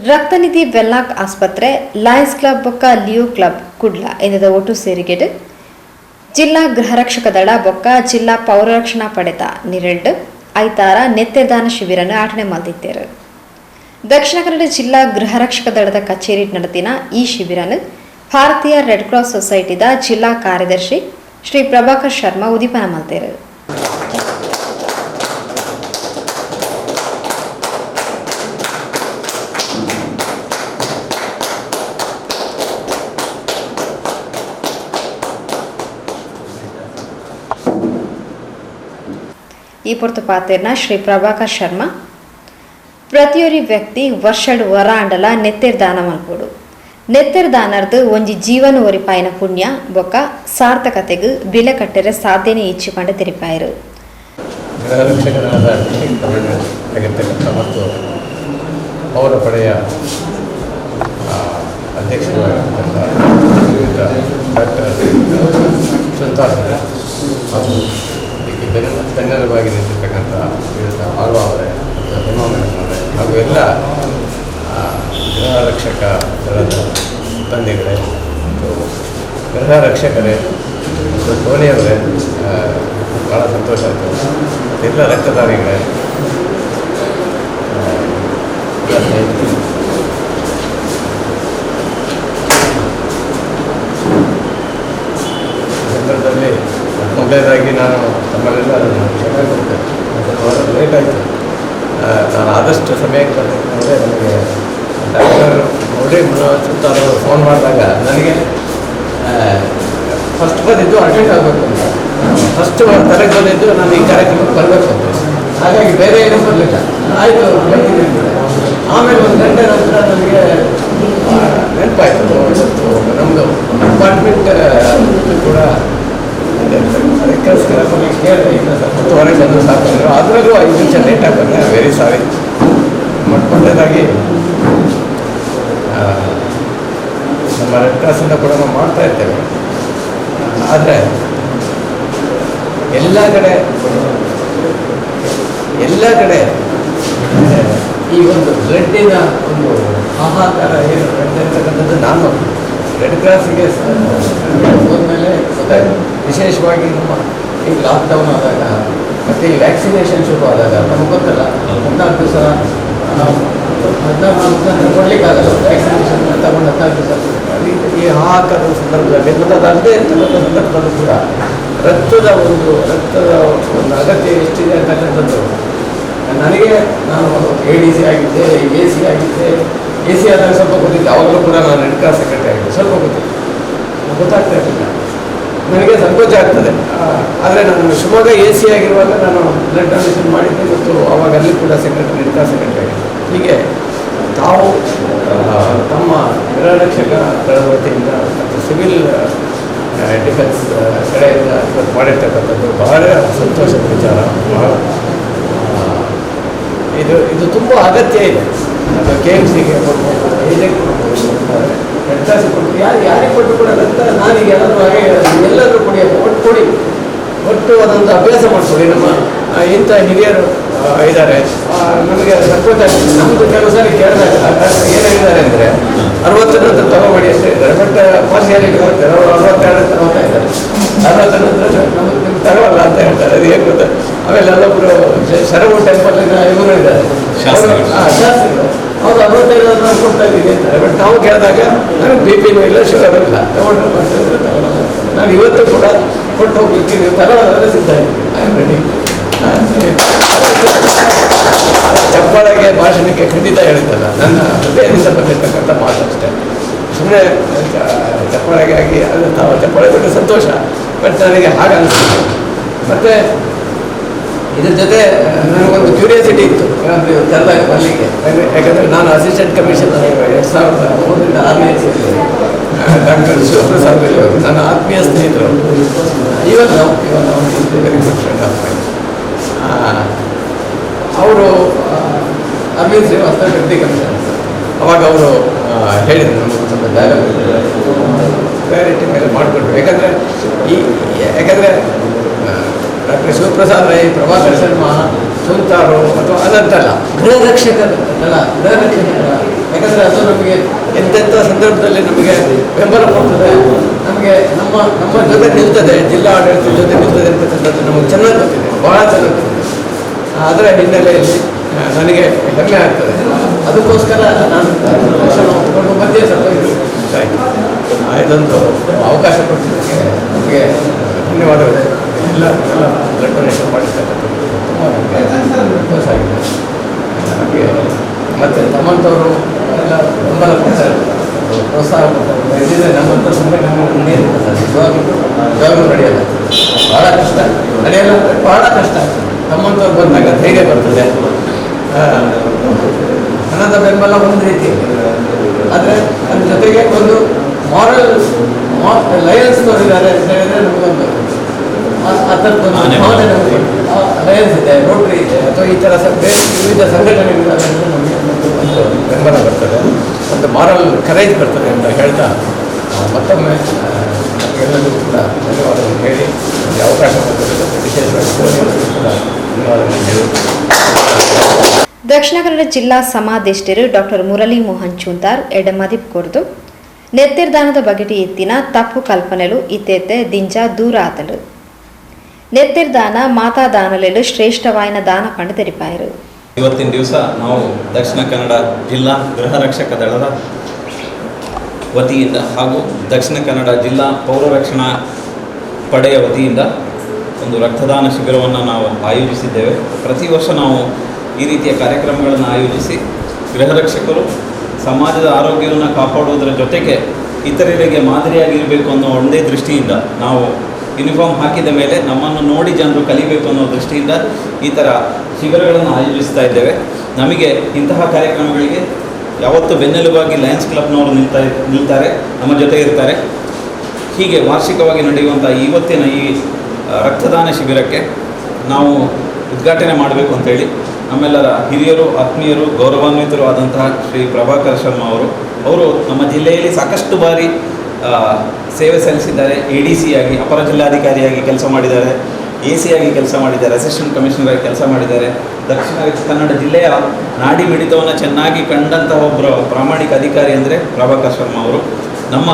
ರಕ್ತನಿಧಿ ವೆಲ್ಲಾಕ್ ಆಸ್ಪತ್ರೆ Lions club ಬೊಕ್ಕ Leo club Kudla ಎಂದ ಒಟ್ಟು ಸೇರಿಕೆಡು ಜಿಲ್ಲಾ ಗೃಹರಕ್ಷಕ ದಳ ಬೊಕ್ಕ ಜಿಲ್ಲಾ ಪೌರರಕ್ಷಣಾ ಪಡೆದ ನಿರೆಂಡು ಐತಾರ ನೆತ್ತೆದಾನ ಶಿಬಿರನ್ನು ಆಟನೆ ಮಲ್ದಿದ್ದೇರು. ದಕ್ಷಿಣ ಕನ್ನಡ ಜಿಲ್ಲಾ ಗೃಹರಕ್ಷಕ ದಳದ ಕಚೇರಿ ನಡೆದಿನ ಈ ಶಿಬಿರನ್ನು ಭಾರತೀಯ ರೆಡ್ ಕ್ರಾಸ್ ಸೊಸೈಟಿದ ಜಿಲ್ಲಾ ಕಾರ್ಯದರ್ಶಿ ಶ್ರೀ ಪ್ರಭಾಕರ್ ಶರ್ಮಾ ಉದೀಪನ ಮಲ್ತೇರು. ಈ ಪೊರ್ತು ಪಾತೆರ್ನ ಶ್ರೀ ಪ್ರಭಾಕರ್ ಶರ್ಮಾ ಪ್ರತಿಯೊರಿ ವ್ಯಕ್ತಿ ವರ್ಷಡ್ ವರ ಅಂಡಲ ನೆತ್ತೆರ್ದಾನ ಮಲ್ಪೋಡು. ನೆತ್ತೆರ್ದಾನರ್ದು ಒಂಜಿ ಜೀವನ ಒರಿಪಾಯಿನ ಪುಣ್ಯ ಬೊಕ್ಕ ಸಾರ್ಥಕತೆಗೂ ಬೆಲೆ ಕಟ್ಟರೆ ಸಾಧ್ಯನೇ ಇಚ್ಚಿಕೊಂಡು ತೆರಿಪಾಯರು. ಮತ್ತು ಪೌರ ಪಡೆಯ ಅಧ್ಯಕ್ಷರು ಡಾಕ್ಟರ್ ಸಂತಾಸರ ಹಾಗೂ ಬೆನ್ನೆಲುಬಾಗಿ ನಿಂತಿರ್ತಕ್ಕಂಥ ವಿವಿಧ ಆಳ್ವಾ ಅವರೇ ಮತ್ತು ಹೇಮಾಮರೇ ಹಾಗೂ ಎಲ್ಲ ಗೃಹ ರಕ್ಷಕ ದಳದ ಸಿಬ್ಬಂದಿಗಳೇ ಮತ್ತು ಗೃಹ ರಕ್ಷಕರೇ ಮತ್ತು ಟೋನಿಯವರೇ ಭಾಳ ಸಂತೋಷ ಆಯಿತು. ಎಲ್ಲ ರಕ್ತದಾನಿಗಳೇ ಸಂದರ್ಭದಲ್ಲಿ ಮೊದಲನೇದಾಗಿ ನಾನು ತಮ್ಮಲ್ಲೆಲ್ಲ ಕ್ಷಮೆ ಕೊಡ್ತೇನೆ. ಲೇಟ್ ಆಯಿತು. ನಾನು ಆದಷ್ಟು ಸಮಯಕ್ಕೆ ಬರಬೇಕಂದ್ರೆ ನನಗೆ ಡಾಕ್ಟರ್ ನೋಡಿ ಸುತ್ತಾರು ಫೋನ್ ಮಾಡಿದಾಗ ನನಗೆ ಫಸ್ಟ್ ಬಂದಿದ್ದು ಅಟೆಂಡ್ ಆಗಬೇಕು ಅಂತ, ಫಸ್ಟ್ ತಲೆಗೆ ಬಂದಿದ್ದು ನಾನು ಈ ಕಾರ್ಯಕ್ರಮಕ್ಕೆ ಬರಬೇಕು ಅಂತ. ಹಾಗಾಗಿ ಬೇರೆ ಏನೂ ಬರಲಿಲ್ಲ. ಆಯಿತು ಬರ್ತಿದ್ದೀನಿ. ಆಮೇಲೆ ಒಂದು ಗಂಟೆ ನಂತರ ನನಗೆ ನೆನಪಾಯಿತು, ನಮ್ಮದು ಅಪಾರ್ಟ್ಮೆಂಟ್ ಕೂಡ ಅದಕ್ಕೋಸ್ಕರ ನಮಗೆ ಕೇಳಿದೆ. ಇಲ್ಲ ಸರ್ 10:30 ಬಂದು ಸಾಕಂದರು. ಅದರಲ್ಲೂ 5 ನಿಮಿಷ ಲೇಟಾಗಿ ಬಂದೆ. Very sorry. ಮೊದಲನೇದಾಗಿ ನಮ್ಮ ರೆಡ್ ಕ್ರಾಸಿಂದ ಕೂಡ ನಾವು ಮಾಡ್ತಾ ಇರ್ತೇವೆ. ಆದರೆ ಎಲ್ಲ ಕಡೆ ಈ ಒಂದು ಬ್ಲಡ್ಡಿನ ಒಂದು ಹಾಹಾಕಾರ ಏನು ಇರ್ತಕ್ಕಂಥದ್ದು ನಾನು ರೆಡ್ ಕ್ರಾಸಿಗೆ ಹೋದ್ಮೇಲೆ ಗೊತ್ತಾಯಿತು. ವಿಶೇಷವಾಗಿ ನಮ್ಮ ಈಗ ಲಾಕ್ಡೌನ್ ಆದಾಗ ಮತ್ತು ಈ ವ್ಯಾಕ್ಸಿನೇಷನ್ ಶುರು ಆದಾಗ ನಮಗೆ ಗೊತ್ತಲ್ಲ, 14 ದಿವಸ 14 ದಿವಸ ಕೊಡಲಿಕ್ಕಾಗಲ್ಲ. ವ್ಯಾಕ್ಸಿನೇಷನ್ ತಗೊಂಡು 14 ದಿವಸ ಈ ಹಾಹಾಕಾರದ ಸಂದರ್ಭದಲ್ಲಿ ಮತ್ತು ಅಲ್ಲದೆ ಇರ್ತಕ್ಕಂಥ ಸಂದರ್ಭದಲ್ಲೂ ಕೂಡ ರಕ್ತದ ಒಂದು ಅಗತ್ಯ ಎಷ್ಟಿದೆ ಅಂತಕ್ಕಂಥದ್ದು ನನಗೆ, ನಾನು ADC ಆಗಿದ್ದೆ, AC ಆಗಿದ್ದೆ. AC ಆದಾಗ ಸ್ವಲ್ಪ ಗೊತ್ತಿತ್ತು. ಅವಾಗಲೂ ಕೂಡ ನಾನು ರೆಡ್ ಕ್ರಾಸ್ ಸೆಕ್ರೆಟರಿ ಆಗಿದ್ದೆ. ಸ್ವಲ್ಪ ಗೊತ್ತಾಗ್ತಾ ಇರಲಿಲ್ಲ. ನನಗೆ ಸಂಕೋಚ ಆಗ್ತದೆ. ಆದರೆ ನಾನು ಶಿವಮೊಗ್ಗ AC ಆಗಿರುವಾಗ ನಾನು ಬ್ಲಡ್ ಡೊನೇಷನ್ ಮಾಡಿದ್ದೆ ಮತ್ತು ಅವಾಗ ಅಲ್ಲಿ ಕೂಡ ರೆಡ್ ಕ್ರಾಸ್ ಸೆಕ್ರೆಟರಿ ಆಗಿದ್ದೆ. ಹೀಗೆ ತಾವು ತಮ್ಮ ಗೃಹ ರಕ್ಷಕ ದಳದ ವತಿಯಿಂದ ಮತ್ತು ಸಿವಿಲ್ ಡಿಫೆನ್ಸ್ ಕಡೆಯಿಂದ ಇವತ್ತು ಮಾಡಿರ್ತಕ್ಕಂಥದ್ದು ಬಹಳ ಸಂತೋಷದ ವಿಚಾರ. ಇದು ತುಂಬ ಅಗತ್ಯ ಇದೆ. ಅದು KMCಗೆ ಕೊಡ್ಬೋದು, ಇದಕ್ಕೆ ಕೊಡ್ಬೋದು, ರೆಡ್ ಕ್ರಾಸಿಗೆ ಕೊಡ್ಬೋದು, ಯಾರಿಗೆ ಕೊಟ್ಟು ಕೂಡ ರಕ್ತ ನಾನೀಗ ಎಲ್ಲರೂ ಒಟ್ಟು ಅದೊಂದು ಅಭ್ಯಾಸ ಮಾಡ್ಕೊಳ್ಳಿ. ನಮ್ಮ ಇಂಥ ಹಿರಿಯರು ಇದ್ದಾರೆ. ನಮಗೆ ಸಂಕೋಚ ಆಗ್ತದೆ. ನಮ್ಮದು ಕೆಲವು ಸಾರಿ ಕೇಳಿದಾಗ ಏನು ಹೇಳಿದ್ದಾರೆ ಅಂದರೆ 60 ನಂತರ ತಗೋಬೇಡಿ ಅಷ್ಟೇ ಇದ್ದಾರೆ. ಬಟ್ ಪಾರ್ಶಿಯಾಲಿಟಿ ಮಾಡ್ತಾರೆ. ಅವರು 62 ತಗೋತಾ ಇದ್ದಾರೆ. 60 ನಂತರ ನಮಗೆ ನಿಮ್ಗೆ ತಗೋಲ್ಲ ಅಂತ ಹೇಳ್ತಾರೆ. ಅದು ಹೇಗೆ ಗೊತ್ತಾ? ಆಮೇಲೆ ಅಲ್ಲೊಬ್ಬರು ಶರವು ಟೆಂಪಲ್ನ ಇವರು ಇದ್ದಾರೆ, ಶಾಸ್ತ್ರಿಗಳು. ಅವರು 65 ಕೊಡ್ತಾ ಇದ್ದೀನಿ ಅಂತಾರೆ. ಬಟ್ ನಾವು ಕೇಳಿದಾಗ ನನಗೆ BP-ನೂ ಇಲ್ಲ, ಶುಗರ್ ಇಲ್ಲ, ತಗೊಂಡ್ರೆ ಬರ್ತಿದ್ರೆ ತಗೊಳ್ಳಲ್ಲ. ನಾನು ಇವತ್ತು ಕೂಡ ಕೊಟ್ಟು ಹೋಗ್ಲಿಕ್ಕೆ ನೀವು ತಗೊಳ್ಳೋದ್ರೆ ಸಿದ್ಧ ಇದ್ದೀನಿ. I am ready. ಚಪ್ಪಾಳೆಗೆ ಭಾಷಣಕ್ಕೆ ಖಂಡಿತ ಹೇಳಿದ್ದಲ್ಲ, ನನ್ನ ಹೃದಯದಿಂದ ಬಂದಿರ್ತಕ್ಕಂಥ ಮಾತು ಅಷ್ಟೇ. ಸುಮ್ಮನೆ ಚಪ್ಪಾಳೆಗಾಗಿ ಅದು ತಾವು ಚಪ್ಪಾಳೆ ಬಿಟ್ಟು ಸಂತೋಷ. ಬಟ್ ನನಗೆ ಹಾಗೆ ಅನಿಸ್ತು. ಮತ್ತು ಇದ್ರ ಜೊತೆ ನನಗೊಂದು ಕ್ಯೂರಿಯಾಸಿಟಿ ಇತ್ತು ಕರೆದಾಗ ಬರಲಿಕ್ಕೆ. ಯಾಕಂದರೆ ನಾನು ಅಸಿಸ್ಟೆಂಟ್ ಕಮಿಷನರ್ 2003ರಿಂದ 6ನೇ ಇಸ್ವಿಯಲ್ಲಿ ಡಾಕ್ಟರ್ ಶಿವಪ್ರಸಾದ್ ನನ್ನ ಆತ್ಮೀಯ ಸ್ನೇಹಿತರು. Even very good friend of my. ಅವರು ಅರವಿಂದ್ ಶ್ರೀವಾಸ್ತವ ಡೆಪ್ಟಿ ಕಮಿಷನರ್. ಅವಾಗ ಅವರು ಹೇಳಿದರು ನಮಗೆ ಸ್ವಲ್ಪ ಡೈಲಾಗ್ ಕ್ಲಾರಿಟಿ ಮೇಲೆ ಮಾಡಿಕೊಟ್ರು. ಯಾಕಂದರೆ ಡಾಕ್ಟರ್ ಶಿವಪ್ರಸಾದ್ ರೈ, ಪ್ರಭಾಕರ್ ಶರ್ಮಾ, ಸುಲ್ತಾರು ಅಥವಾ ಅದಂತಲ್ಲ, ಗೃಹರಕ್ಷಕ ದಳ, ಗೃಹರಕ್ಷಕ ದಳ. ಯಾಕಂದರೆ ಅದು ನಮಗೆ ಎಂತೆಂಥ ಸಂದರ್ಭದಲ್ಲಿ ನಮಗೆ ಬೆಂಬಲ ಕೊಡ್ತದೆ, ನಮಗೆ ನಮ್ಮ ಜೊತೆ ನಿಲ್ತದೆ, ಜಿಲ್ಲಾ ಆಡಳಿತದ ಜೊತೆ ನಿಲ್ತದೆ ಅಂತಕ್ಕಂಥದ್ದು ನಮಗೆ ಚೆನ್ನಾಗಿ ಗೊತ್ತಿದೆ, ಭಾಳ ಚೆನ್ನಾಗಿ ಗೊತ್ತಿದೆ. ಅದರ ಹಿನ್ನೆಲೆಯಲ್ಲಿ ನನಗೆ ಹೆಮ್ಮೆ ಆಗ್ತದೆ. ಅದಕ್ಕೋಸ್ಕರ ನಾನು ಒಂದು ಮಧ್ಯೆ ಸ್ವಲ್ಪ ಇದೊಂದು ಅವಕಾಶ ಕೊಟ್ಟಿದ್ದಕ್ಕೆ ನಮಗೆ ಧನ್ಯವಾದಗಳು. ಎಲ್ಲ ಬ್ಲಡ್ ಡೊನೇಷನ್ ಮಾಡಿರ್ತಕ್ಕಂಥದ್ದು ಸಂತೋಷ ಆಗಿದೆ ನಮಗೆ. ಮತ್ತು ತಮ್ಮಂಥವರು ಎಲ್ಲ ಬೆಂಬಲ ಕೊಡ್ತಾರೆ, ಪ್ರೋತ್ಸಾಹ ಕೊಡ್ತಾರೆ. ಇದಿದೆ ನಮ್ಮಂಥ ಸಂಘಟನೆ ನಡೆಯುತ್ತೆ, ಇವಾಗಲೂ ನಡೆಯಲ್ಲ, ಭಾಳ ಕಷ್ಟ, ನಡೆಯಲ್ಲ ಅಂದರೆ ಭಾಳ ಕಷ್ಟ ಆಗ್ತದೆ. ತಮ್ಮಂಥವ್ರು ಬಂದಾಗ ಧೈರ್ಯ ಬರ್ತದೆ, ಹಣದ ಬೆಂಬಲ ಒಂದು ರೀತಿ, ಆದರೆ ಅದ್ರ ಜೊತೆಗೆ ಒಂದು ಮಾರಲ್ ಲಯನ್ಸ್ನವರಿದ್ದಾರೆ ಅಂತ ಹೇಳಿದರೆ ನಮಗೊಂದು ಆ ಥರದ್ದೊಂದು ಭಾವನೆ ನಮಗೆ. ಲಯನ್ಸ್ ಇದೆ, ರೋಟ್ರಿ ಇದೆ, ಅಥವಾ ಈ ಥರ ವಿವಿಧ ಸಂಘಟನೆಗಳಿದ್ದಾವೆ ಅಂದರೆ ನಮಗೆ ಒಂದು ಬೆಂಬಲ ಬರ್ತದೆ, ಒಂದು ಮಾರಲ್ ಕರೇಜ್ ಬರ್ತದೆ ಅಂತ ಹೇಳ್ತಾ ಮತ್ತೊಮ್ಮೆ ಎಲ್ಲರಿಗೂ ಕೂಡ ಧನ್ಯವಾದಗಳು ಹೇಳಿ ಈ ಅವಕಾಶ ಕೊಟ್ಟಿದ್ದು ವಿಶೇಷವಾಗಿ ಕೂಡ ಧನ್ಯವಾದಗಳು ಹೇಳಿ. ದಕ್ಷಿಣ ಕನ್ನಡ ಜಿಲ್ಲಾ ಸಮಾದೇಷ್ಟರು ಡಾಕ್ಟರ್ ಮುರಳಿ ಮೋಹನ್ ಚೂಂತಾರ್ ಎಡಮದಿಪ್ ಕೊರ್ದು ನೆತ್ತಿರ್ದಾನದ ಬಗೆಟಿ ಎತ್ತಿನ ತಪ್ಪು ಕಲ್ಪನೆಲು ಇತ್ತೇತೆ ದಿಂಜ ದೂರ ಆತಲು ನೆತ್ತಿರ್ದಾನ ಮಾತಾದಾನಲೆಲು ಶ್ರೇಷ್ಠವಾಯಿನ ದಾನ ಪಂಡ ತೆರಿಪಾಯರು. ಇವತ್ತಿನ ದಿವಸ ನಾವು ದಕ್ಷಿಣ ಕನ್ನಡ ಜಿಲ್ಲಾ ಗೃಹ ರಕ್ಷಕ ದಳದ ವತಿಯಿಂದ ಹಾಗೂ ದಕ್ಷಿಣ ಕನ್ನಡ ಜಿಲ್ಲಾ ಪೌರ ರಕ್ಷಣಾ ಪಡೆಯ ವತಿಯಿಂದ ಒಂದು ರಕ್ತದಾನ ಶಿಬಿರವನ್ನು ನಾವು ಆಯೋಜಿಸಿದ್ದೇವೆ. ಪ್ರತಿ ವರ್ಷ ನಾವು ಈ ರೀತಿಯ ಕಾರ್ಯಕ್ರಮಗಳನ್ನು ಆಯೋಜಿಸಿ ಗೃಹ ರಕ್ಷಕರು ಸಮಾಜದ ಆರೋಗ್ಯವನ್ನು ಕಾಪಾಡುವುದರ ಜೊತೆಗೆ ಇತರರಿಗೆ ಮಾದರಿಯಾಗಿರಬೇಕು ಅನ್ನೋ ಒಂದೇ ದೃಷ್ಟಿಯಿಂದ ನಾವು ಯೂನಿಫಾರ್ಮ್ ಹಾಕಿದ ಮೇಲೆ ನಮ್ಮನ್ನು ನೋಡಿ ಜನರು ಕಲಿಬೇಕು ಅನ್ನೋ ದೃಷ್ಟಿಯಿಂದ ಈ ಥರ ಶಿಬಿರಗಳನ್ನು ಆಯೋಜಿಸ್ತಾ ಇದ್ದೇವೆ. ನಮಗೆ ಇಂತಹ ಕಾರ್ಯಕ್ರಮಗಳಿಗೆ ಯಾವತ್ತೂ ಬೆನ್ನೆಲುಬಾಗಿ ಲಯನ್ಸ್ ಕ್ಲಬ್ನವರು ನಿಲ್ತಾರೆ, ನಮ್ಮ ಜೊತೆ ಇರ್ತಾರೆ. ಹೀಗೆ ವಾರ್ಷಿಕವಾಗಿ ನಡೆಯುವಂಥ ಇವತ್ತಿನ ಈ ರಕ್ತದಾನ ಶಿಬಿರಕ್ಕೆ ನಾವು ಉದ್ಘಾಟನೆ ಮಾಡಬೇಕು ಅಂತೇಳಿ ನಮ್ಮೆಲ್ಲರ ಹಿರಿಯರು, ಆತ್ಮೀಯರು, ಗೌರವಾನ್ವಿತರು ಆದಂತಹ ಶ್ರೀ ಪ್ರಭಾಕರ್ ಶರ್ಮಾ ಅವರು ನಮ್ಮ ಜಿಲ್ಲೆಯಲ್ಲಿ ಸಾಕಷ್ಟು ಬಾರಿ ಸೇವೆ ಸಲ್ಲಿಸಿದ್ದಾರೆ. ADC ಆಗಿ, ಅಪರ ಜಿಲ್ಲಾಧಿಕಾರಿಯಾಗಿ ಕೆಲಸ ಮಾಡಿದ್ದಾರೆ, AC ಆಗಿ ಕೆಲಸ ಮಾಡಿದ್ದಾರೆ, ಅಸಿಸ್ಟೆಂಟ್ ಕಮಿಷನರ್ ಆಗಿ ಕೆಲಸ ಮಾಡಿದ್ದಾರೆ. ದಕ್ಷಿಣ ಕನ್ನಡ ಜಿಲ್ಲೆಯ ನಾಡಿ ಮಿಡಿತವನ್ನು ಚೆನ್ನಾಗಿ ಕಂಡಂತಹ ಒಬ್ಬರು ಪ್ರಾಮಾಣಿಕ ಅಧಿಕಾರಿ ಅಂದರೆ ಪ್ರಭಾಕರ್ ಶರ್ಮಾ ಅವರು. ನಮ್ಮ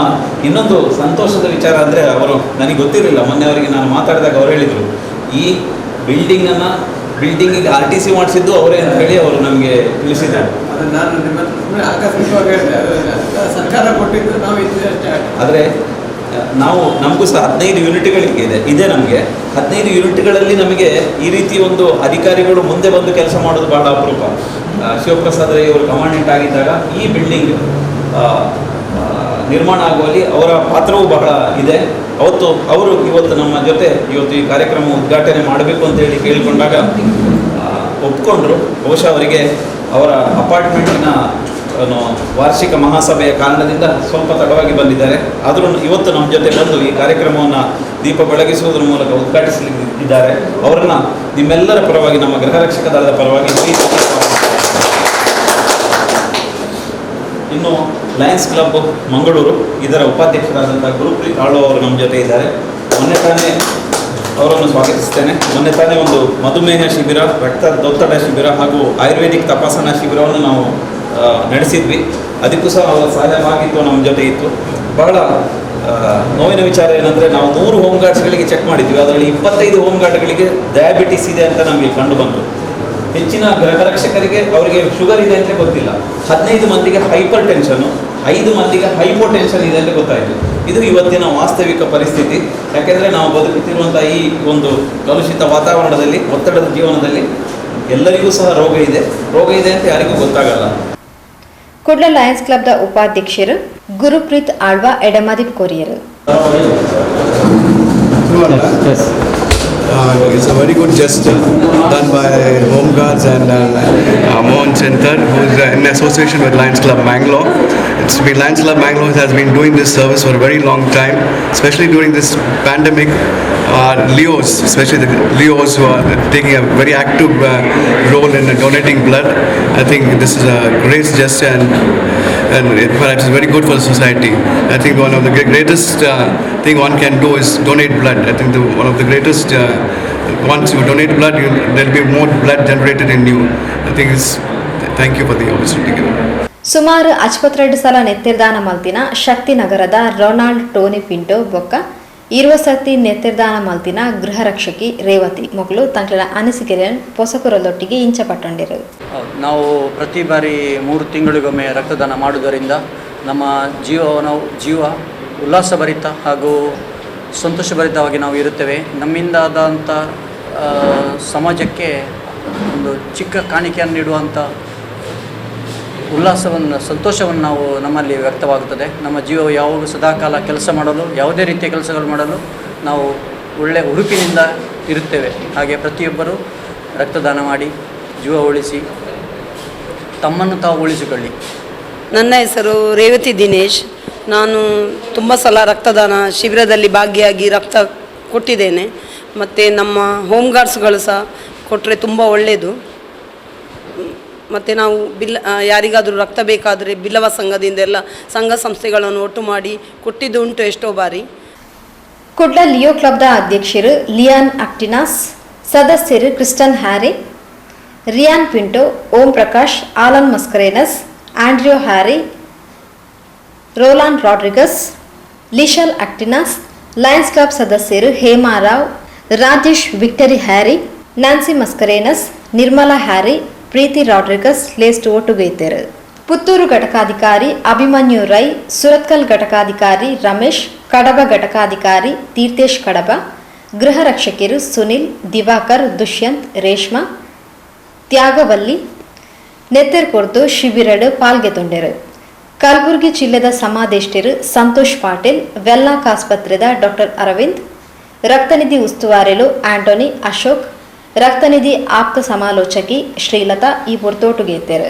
ಇನ್ನೊಂದು ಸಂತೋಷದ ವಿಚಾರ ಅಂದರೆ ಅವರು ನನಗೆ ಗೊತ್ತಿರಲಿಲ್ಲ, ಮೊನ್ನೆ ಅವರಿಗೆ ನಾನು ಮಾತಾಡಿದಾಗ ಅವರು ಹೇಳಿದರು, ಈ ಬಿಲ್ಡಿಂಗಿಗೆ RTC ಮಾಡಿಸಿದ್ದು ಅವರೇ ಅಂತ ಹೇಳಿ ಅವರು ನಮಗೆ ತಿಳಿಸಿದ್ದಾರೆ. ಅದನ್ನು ನಾನು ನಿಮ್ಮ ಹತ್ರ ಆಕಸ್ಮಿಕವಾಗಿ ಹೇಳಿದೆ, ಸರ್ಕಾರ ಕೊಟ್ಟಿದ್ದು ನಾವು ಇದ್ದಷ್ಟೇ. ಆದರೆ ನಮಗೂ ಸಹ 15 ಯೂನಿಟ್ಗಳಿಗೆ ಇದೆ ನಮಗೆ 15 ಯೂನಿಟ್ಗಳಲ್ಲಿ ನಮಗೆ ಈ ರೀತಿ ಒಂದು ಅಧಿಕಾರಿಗಳು ಮುಂದೆ ಬಂದು ಕೆಲಸ ಮಾಡೋದು ಬಹಳ ಅಪರೂಪ. ಶಿವಪ್ರಸಾದ್ ರೈ ಅವರು ಕಮಾಂಡೆಂಟ್ ಆಗಿದ್ದಾಗ ಈ ಬಿಲ್ಡಿಂಗ್ ನಿರ್ಮಾಣ ಆಗುವಲ್ಲಿ ಅವರ ಪಾತ್ರವೂ ಬಹಳ ಇದೆ. ಅವರು ಇವತ್ತು ನಮ್ಮ ಜೊತೆ ಈ ಕಾರ್ಯಕ್ರಮ ಉದ್ಘಾಟನೆ ಮಾಡಬೇಕು ಅಂತೇಳಿ ಕೇಳಿಕೊಂಡಾಗ ಒಪ್ಕೊಂಡ್ರು. ಬಹುಶಃ ಅವರಿಗೆ ಅವರ ಅಪಾರ್ಟ್ಮೆಂಟಿನ ವಾರ್ಷಿಕ ಮಹಾಸಭೆಯ ಕಾರಣದಿಂದ ಸ್ವಲ್ಪ ತಡವಾಗಿ ಬಂದಿದ್ದಾರೆ. ಆದರೂ ಇವತ್ತು ನಮ್ಮ ಜೊತೆ ಬಂದು ಈ ಕಾರ್ಯಕ್ರಮವನ್ನು ದೀಪ ಬೆಳಗಿಸುವುದರ ಮೂಲಕ ಉದ್ಘಾಟಿಸಲಿದ್ದಾರೆ. ಅವರನ್ನು ನಿಮ್ಮೆಲ್ಲರ ಪರವಾಗಿ, ನಮ್ಮ ಗೃಹ ರಕ್ಷಕ ದಳದ ಪರವಾಗಿ ಇನ್ನು ಲಯನ್ಸ್ ಕ್ಲಬ್ ಮಂಗಳೂರು ಇದರ ಉಪಾಧ್ಯಕ್ಷರಾದಂಥ ಗುರುಪ್ರೀತ್ ಆಳ್ವ ಅವರು ನಮ್ಮ ಜೊತೆ ಇದ್ದಾರೆ. ಮೊನ್ನೆ ತಾನೇ ಅವರನ್ನು ಸ್ವಾಗತಿಸ್ತೇನೆ. ಮೊನ್ನೆ ತಾನೇ ಒಂದು ಮಧುಮೇಹ ಶಿಬಿರ, ರಕ್ತದೊತ್ತಡ ಶಿಬಿರ ಹಾಗೂ ಆಯುರ್ವೇದಿಕ್ ತಪಾಸಣಾ ಶಿಬಿರವನ್ನು ನಾವು ನಡೆಸಿದ್ವಿ. ಅದಕ್ಕೂ ಸಹ ಅವರ ಸಹಾಯವಾಗಿತ್ತು, ನಮ್ಮ ಜೊತೆ ಇತ್ತು. ಬಹಳ ನೋವಿನ ವಿಚಾರ ಏನಂದರೆ, ನಾವು 100 ಹೋಮ್ ಗಾರ್ಡ್ಸ್ಗಳಿಗೆ ಚೆಕ್ ಮಾಡಿದ್ವಿ, ಅದರಲ್ಲಿ 25 ಹೋಮ್ ಗಾರ್ಡ್ಗಳಿಗೆ ಡಯಾಬಿಟಿಸ್ ಇದೆ ಅಂತ ನಮಗೆ ಕಂಡು ಬಂತು. ಹೆಚ್ಚಿನ ಗೃಹ ರಕ್ಷಕರಿಗೆ ಅವರಿಗೆ ಶುಗರ್ ಇದೆ ಅಂತ ಗೊತ್ತಿಲ್ಲ. 15 ಮಂದಿಗೆ ಹೈಪರ್ ಟೆನ್ಷನ್ನು, 5 ಮಂದಿಗೆ ಹೈಪೋ ಟೆನ್ಷನ್ ಇದೆ ಅಂತ ಗೊತ್ತಾಯಿತು. ಇದು ಇವತ್ತಿನ ವಾಸ್ತವಿಕ ಪರಿಸ್ಥಿತಿ. ಯಾಕೆಂದರೆ ನಾವು ಬದುಕುತ್ತಿರುವಂಥ ಈ ಒಂದು ಕಲುಷಿತ ವಾತಾವರಣದಲ್ಲಿ, ಒತ್ತಡದ ಜೀವನದಲ್ಲಿ ಎಲ್ಲರಿಗೂ ಸಹ ರೋಗ ಇದೆ ಅಂತ ಯಾರಿಗೂ ಗೊತ್ತಾಗಲ್ಲ. ಕುಡ್ಲ ಲಯನ್ಸ್ ಕ್ಲಬ್ದ ಉಪಾಧ್ಯಕ್ಷರು ಗುರುಪ್ರೀತ್ ಆಳ್ವ ಎಡಮದಿಪ್ ಕೊರಿಯರು. It's a very good gesture done by Home Guards and Mohan Center, who is in association with Lions Club Bangalore. Lions Club Bangalore has been doing this service for a very long time, especially during this pandemic. Leos, especially the Leos, who are taking a very active role in donating blood. I think this is a great gesture and perhaps it's very good for the society. I think one of the greatest thing one can do is donate blood. I think one of the greatest once you donate blood, there will be more blood generated in you. I think it's, thank you for the opportunity given. ಸುಮಾರು 52 ಸಲ ನೆತ್ತಿರ್ದಾನ ಮಲ್ತಿನ ಶಕ್ತಿನಗರದ Ronald Tony Pinto ಬೊಕ್ಕ 20 ಸರ್ತಿ ನೆತ್ತಿರ್ದಾನ ಮಲ್ತಿನ ಗೃಹ ರಕ್ಷಕಿ ರೇವತಿ ಮೊಗಲು ತಂಕ್ಲ ಅನಿಸಿಕೆಯನ್ನು ಪೊಸಕುರದೊಟ್ಟಿಗೆ ಇಂಚಪಟ್ಟೊಂಡಿರು. ನಾವು ಪ್ರತಿ ಬಾರಿ 3 ತಿಂಗಳಿಗೊಮ್ಮೆ ರಕ್ತದಾನ ಮಾಡುವುದರಿಂದ ನಮ್ಮ ಜೀವ ಉಲ್ಲಾಸಭರಿತ ಹಾಗೂ ಸಂತೋಷಭರಿತವಾಗಿ ನಾವು ಇರುತ್ತೇವೆ. ನಮ್ಮಿಂದ ಆದಂಥ ಸಮಾಜಕ್ಕೆ ಒಂದು ಚಿಕ್ಕ ಕಾಣಿಕೆಯನ್ನು ನೀಡುವಂಥ ಉಲ್ಲಾಸವನ್ನು ಸಂತೋಷವನ್ನು ನಮ್ಮಲ್ಲಿ ವ್ಯಕ್ತವಾಗುತ್ತದೆ. ನಮ್ಮ ಜೀವ ಯಾವಾಗಲೂ ಸದಾಕಾಲ ಕೆಲಸ ಮಾಡಲು, ಯಾವುದೇ ರೀತಿಯ ಕೆಲಸಗಳು ಮಾಡಲು ನಾವು ಒಳ್ಳೆಯ ಹುರುಪಿನಿಂದ ಇರುತ್ತೇವೆ. ಹಾಗೆ ಪ್ರತಿಯೊಬ್ಬರೂ ರಕ್ತದಾನ ಮಾಡಿ ಜೀವ ಉಳಿಸಿ ತಮ್ಮನ್ನು ತಾವು ಉಳಿಸಿಕೊಳ್ಳಿ. ನನ್ನ ಹೆಸರು ರೇವತಿ ದಿನೇಶ್. ನಾನು ತುಂಬ ಸಲ ರಕ್ತದಾನ ಶಿಬಿರದಲ್ಲಿ ಭಾಗಿಯಾಗಿ ರಕ್ತ ಕೊಟ್ಟಿದ್ದೇನೆ. ಮತ್ತು ನಮ್ಮ ಹೋಮ್ ಗಾರ್ಡ್ಸ್ಗಳು ಸಹ ಕೊಟ್ಟರೆ ತುಂಬ ಒಳ್ಳೆಯದು. ಮತ್ತು ನಾವು ಯಾರಿಗಾದರೂ ರಕ್ತ ಬೇಕಾದರೆ ಬಿಲ್ಲವ ಸಂಘದಿಂದ ಎಲ್ಲ ಸಂಘ ಸಂಸ್ಥೆಗಳನ್ನು ಒಟ್ಟು ಮಾಡಿ ಕೊಟ್ಟಿದ್ದು ಉಂಟು ಎಷ್ಟೋ ಬಾರಿ. ಕುಡ್ಲ ಲಿಯೋ ಕ್ಲಬ್ದ ಅಧ್ಯಕ್ಷರು ಲಿಯಾನ್ ಅಕ್ಟಿನಾಸ್, ಸದಸ್ಯರು Kristen Harry, Ryan Pinto, Om Prakash, Alan Mascarenhas, Andrio Harry, Rolan Rodrigues, Lishal Actinas, Lions club ಸದಸ್ಯರು Hemarao, Rajesh Victory Harry, Nancy Mascarenhas, Nirmala Harry, Preethi Rodrigues ಲೇಸ್ಟ್ ಒಟ್ಟುಗೈತರು. ಪುತ್ತೂರು ಘಟಕಾಧಿಕಾರಿ ಅಭಿಮನ್ಯು ರೈ, ಸುರತ್ಕಲ್ ಘಟಕಾಧಿಕಾರಿ ರಮೇಶ್, ಕಡಬ ಘಟಕಾಧಿಕಾರಿ ತೀರ್ಥೇಶ್ ಕಡಬ, ಗೃಹ ರಕ್ಷಕರು ಸುನಿಲ್, ದಿವಾಕರ್, ದುಷ್ಯಂತ್, ರೇಷ್ಮಾ, ತ್ಯಾಗವಲ್ಲಿ ನೆತ್ತೆರ್ ಕೊರ್ದು ಶಿಬಿರಡು ಪಾಲ್ಗೆತೊಂಡೆರು. ಕಲಬುರಗಿ ಜಿಲ್ಲೆದ ಸಮಾದೇಷ್ಟರು ಸಂತೋಷ್ ಪಾಟೀಲ್, ವೆಲ್ನಾಕ್ ಆಸ್ಪತ್ರೆದ ಡಾಕ್ಟರ್ ಅರವಿಂದ್, ರಕ್ತನಿಧಿ ಉಸ್ತುವಾರೆಲು ಆಂಟೋನಿ, ಅಶೋಕ್, ರಕ್ತನಿಧಿ ಆಪ್ತ ಸಮಾಲೋಚಕಿ ಶ್ರೀಲತಾ ಈ ಪೊರ್ತೋಟುಗೇತರು.